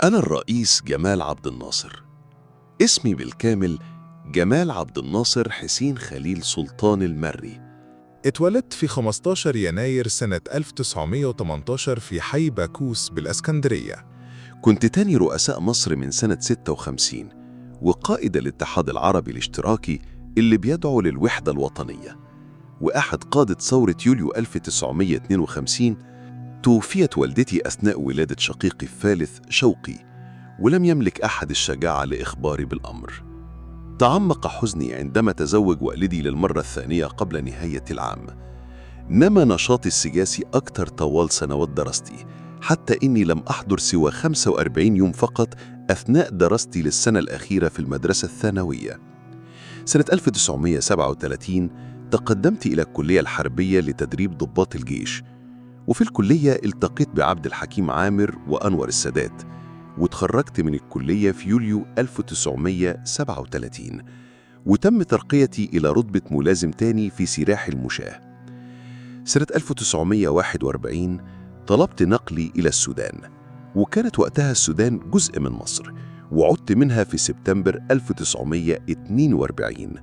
أنا الرئيس جمال عبد الناصر. اسمي بالكامل جمال عبد الناصر حسين خليل سلطان المري. اتولدت في 15 يناير سنة 1918 في حي باكوس بالإسكندرية. كنت تاني رؤساء مصر من سنة 56 وقائد الاتحاد العربي الاشتراكي اللي بيدعو للوحدة الوطنية، وأحد قادة ثورة يوليو 1952. توفيت والدتي أثناء ولادة شقيقي الثالث شوقي، ولم يملك أحد الشجاعة لإخباري بالأمر. تعمق حزني عندما تزوج والدي للمرة الثانية قبل نهاية العام. نما نشاطي السياسي أكثر طوال سنوات دراستي، حتى إني لم أحضر سوى 45 يوم فقط أثناء دراستي للسنة الأخيرة في المدرسة الثانوية. سنة 1937 تقدمت إلى الكلية الحربية لتدريب ضباط الجيش، وفي الكلية التقيت بعبد الحكيم عامر وأنور السادات، وتخرجت من الكلية في يوليو 1937، وتم ترقيتي إلى رتبة ملازم تاني في سراح المشاة. سنة 1941 طلبت نقلي إلى السودان، وكانت وقتها السودان جزء من مصر، وعدت منها في سبتمبر 1942.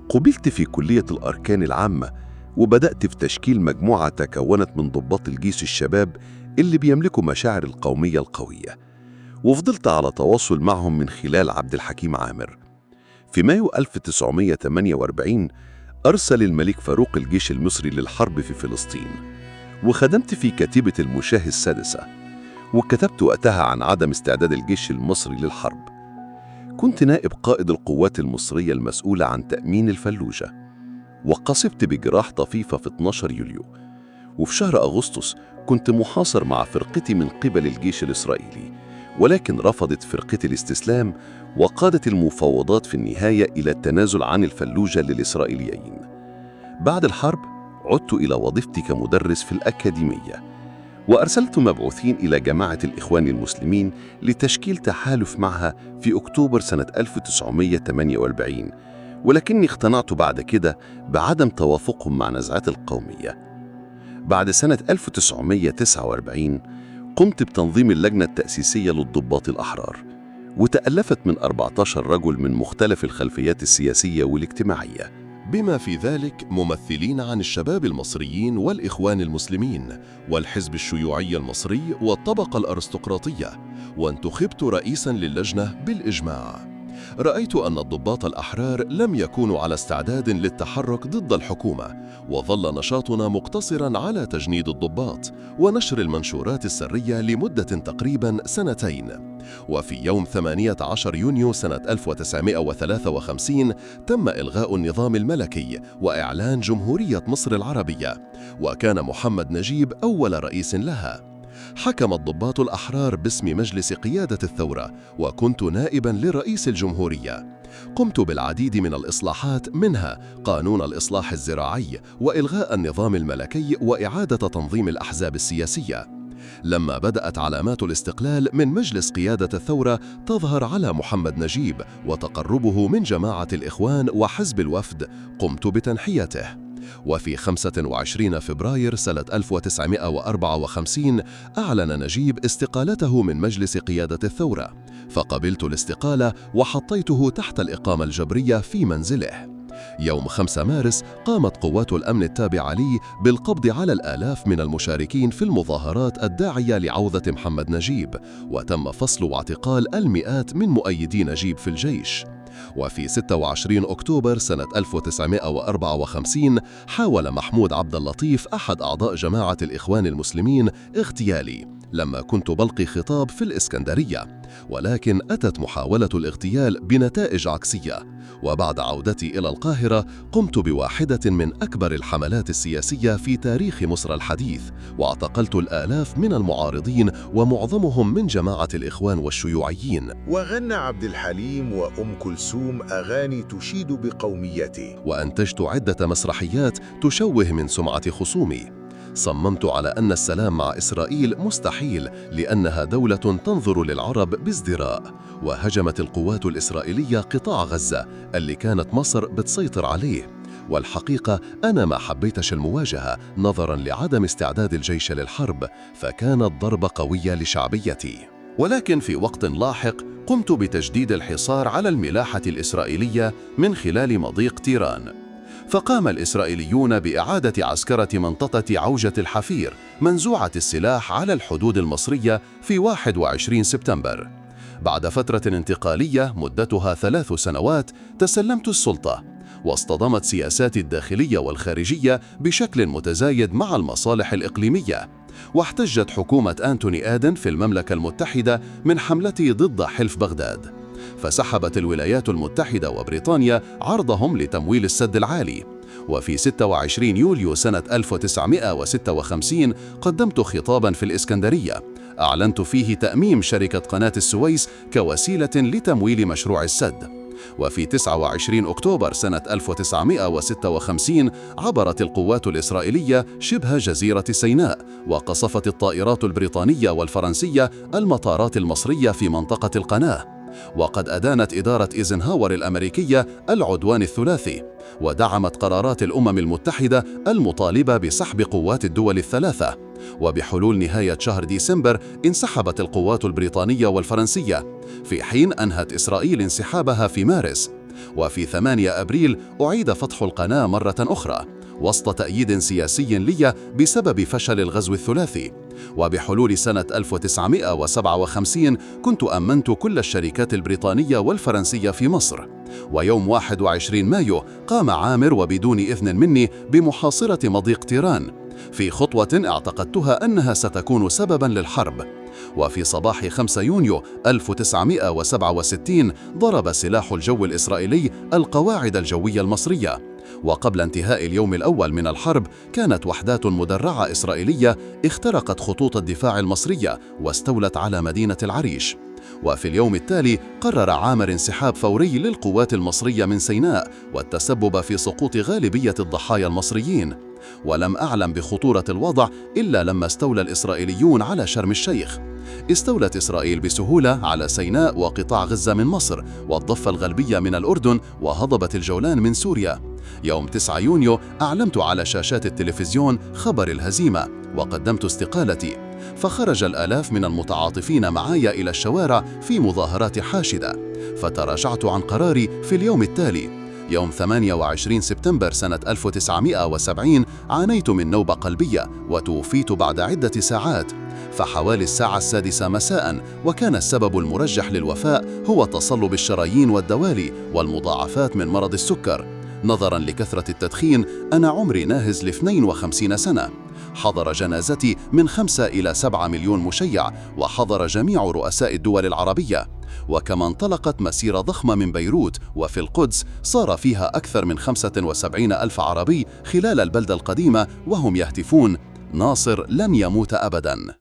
قبلت في كلية الأركان العامة، وبدأت في تشكيل مجموعة تكونت من ضباط الجيش الشباب اللي بيملكوا مشاعر القومية القوية، وفضلت على تواصل معهم من خلال عبد الحكيم عامر. في مايو 1948 أرسل الملك فاروق الجيش المصري للحرب في فلسطين، وخدمت في كتيبة المشاة السادسة، وكتبت وقتها عن عدم استعداد الجيش المصري للحرب. كنت نائب قائد القوات المصرية المسؤولة عن تأمين الفلوجة، وقصبت بجراح طفيفة في 12 يوليو. وفي شهر أغسطس كنت محاصر مع فرقتي من قبل الجيش الإسرائيلي، ولكن رفضت فرقتي الاستسلام، وقادت المفاوضات في النهاية إلى التنازل عن الفلوجة للإسرائيليين. بعد الحرب عدت إلى وظيفتي كمدرس في الأكاديمية، وأرسلت مبعوثين إلى جماعة الإخوان المسلمين لتشكيل تحالف معها في أكتوبر سنة 1948، ولكني اقتنعت بعد كده بعدم توافقهم مع نزعات القومية. بعد سنة 1949 قمت بتنظيم اللجنة التأسيسية للضباط الأحرار، وتألفت من 14 رجل من مختلف الخلفيات السياسية والاجتماعية، بما في ذلك ممثلين عن الشباب المصريين والإخوان المسلمين والحزب الشيوعي المصري والطبقة الأرستقراطية، وانتخبت رئيساً للجنة بالإجماع. رأيت أن الضباط الأحرار لم يكونوا على استعداد للتحرك ضد الحكومة، وظل نشاطنا مقتصراً على تجنيد الضباط ونشر المنشورات السرية لمدة تقريباً 2 سنين. وفي يوم 18 يونيو سنة 1953 تم إلغاء النظام الملكي وإعلان جمهورية مصر العربية، وكان محمد نجيب أول رئيس لها. حكم الضباط الأحرار باسم مجلس قيادة الثورة، وكنت نائباً لرئيس الجمهورية. قمت بالعديد من الإصلاحات، منها قانون الإصلاح الزراعي وإلغاء النظام الملكي وإعادة تنظيم الأحزاب السياسية. لما بدأت علامات الاستقلال من مجلس قيادة الثورة تظهر على محمد نجيب وتقربه من جماعة الإخوان وحزب الوفد، قمت بتنحيته. وفي 25 فبراير سنة 1954 أعلن نجيب استقالته من مجلس قيادة الثورة، فقبلت الاستقالة وحطيته تحت الإقامة الجبرية في منزله. يوم 5 مارس قامت قوات الأمن التابعة لي بالقبض على الآلاف من المشاركين في المظاهرات الداعية لعودة محمد نجيب، وتم فصل واعتقال المئات من مؤيدي نجيب في الجيش. وفي 26 أكتوبر سنة 1954 حاول محمود عبد اللطيف أحد أعضاء جماعة الإخوان المسلمين اغتيالي لما كنت بلقي خطاب في الإسكندرية، ولكن أتت محاولة الاغتيال بنتائج عكسية. وبعد عودتي إلى القاهرة قمت بواحدة من أكبر الحملات السياسية في تاريخ مصر الحديث، واعتقلت الآلاف من المعارضين ومعظمهم من جماعة الإخوان والشيوعيين. وغنى عبد الحليم وأم كلثوم أغاني تشيد بقوميته، وأنتجت عدة مسرحيات تشوه من سمعة خصومي. صممت على أن السلام مع إسرائيل مستحيل لأنها دولة تنظر للعرب بازدراء، وهجمت القوات الإسرائيلية قطاع غزة اللي كانت مصر بتسيطر عليه. والحقيقة أنا ما حبيتش المواجهة نظراً لعدم استعداد الجيش للحرب، فكانت ضربة قوية لشعبيتي. ولكن في وقت لاحق قمت بتجديد الحصار على الملاحة الإسرائيلية من خلال مضيق تيران. فقام الإسرائيليون بإعادة عسكرة منطقة عوجة الحفير منزوعة السلاح على الحدود المصرية في 21 سبتمبر. بعد فترة انتقالية مدتها 3 سنوات تسلمت السلطة، واصطدمت سياساتي الداخلية والخارجية بشكل متزايد مع المصالح الإقليمية، واحتجت حكومة أنتوني آدن في المملكة المتحدة من حملتي ضد حلف بغداد، فسحبت الولايات المتحدة وبريطانيا عرضهم لتمويل السد العالي. وفي 26 يوليو سنة 1956 قدمت خطاباً في الإسكندرية أعلنت فيه تأميم شركة قناة السويس كوسيلة لتمويل مشروع السد. وفي 29 أكتوبر سنة 1956 عبرت القوات الإسرائيلية شبه جزيرة سيناء، وقصفت الطائرات البريطانية والفرنسية المطارات المصرية في منطقة القناة. وقد أدانت إدارة إيزنهاور الأمريكية العدوان الثلاثي، ودعمت قرارات الأمم المتحدة المطالبة بسحب قوات الدول الثلاثة. وبحلول نهاية شهر ديسمبر انسحبت القوات البريطانية والفرنسية، في حين أنهت إسرائيل انسحابها في مارس. وفي 8 أبريل أعيد فتح القناة مرة أخرى وسط تأييد سياسي لي بسبب فشل الغزو الثلاثي. وبحلول سنة 1957 كنت أمنت كل الشركات البريطانية والفرنسية في مصر. ويوم 21 مايو قام عامر وبدون إذن مني بمحاصرة مضيق تيران، في خطوة اعتقدتها أنها ستكون سبباً للحرب. وفي صباح 5 يونيو 1967 ضرب سلاح الجو الإسرائيلي القواعد الجوية المصرية. وقبل انتهاء اليوم الأول من الحرب كانت وحدات مدرعة إسرائيلية اخترقت خطوط الدفاع المصرية واستولت على مدينة العريش. وفي اليوم التالي قرر عامر انسحاب فوري للقوات المصرية من سيناء والتسبب في سقوط غالبية الضحايا المصريين. ولم أعلم بخطورة الوضع إلا لما استولى الإسرائيليون على شرم الشيخ. استولت إسرائيل بسهولة على سيناء وقطاع غزة من مصر والضفة الغربية من الأردن وهضبة الجولان من سوريا. يوم 9 يونيو أعلنت على شاشات التلفزيون خبر الهزيمة وقدمت استقالتي، فخرج الآلاف من المتعاطفين معي إلى الشوارع في مظاهرات حاشدة، فتراجعت عن قراري في اليوم التالي. يوم 28 سبتمبر سنة 1970 عانيت من نوبة قلبية وتوفيت بعد عدة ساعات، فحوالي الساعة 6 مساء، وكان السبب المرجح للوفاة هو تصلب الشرايين والدوالي والمضاعفات من مرض السكر. نظراً لكثرة التدخين أنا عمري ناهز ل 52 سنة. حضر جنازتي من 5 إلى 7 مليون مشيع، وحضر جميع رؤساء الدول العربية. وكما انطلقت مسيرة ضخمة من بيروت وفي القدس صار فيها أكثر من 75 ألف عربي خلال البلدة القديمة وهم يهتفون: ناصر لن يموت أبداً.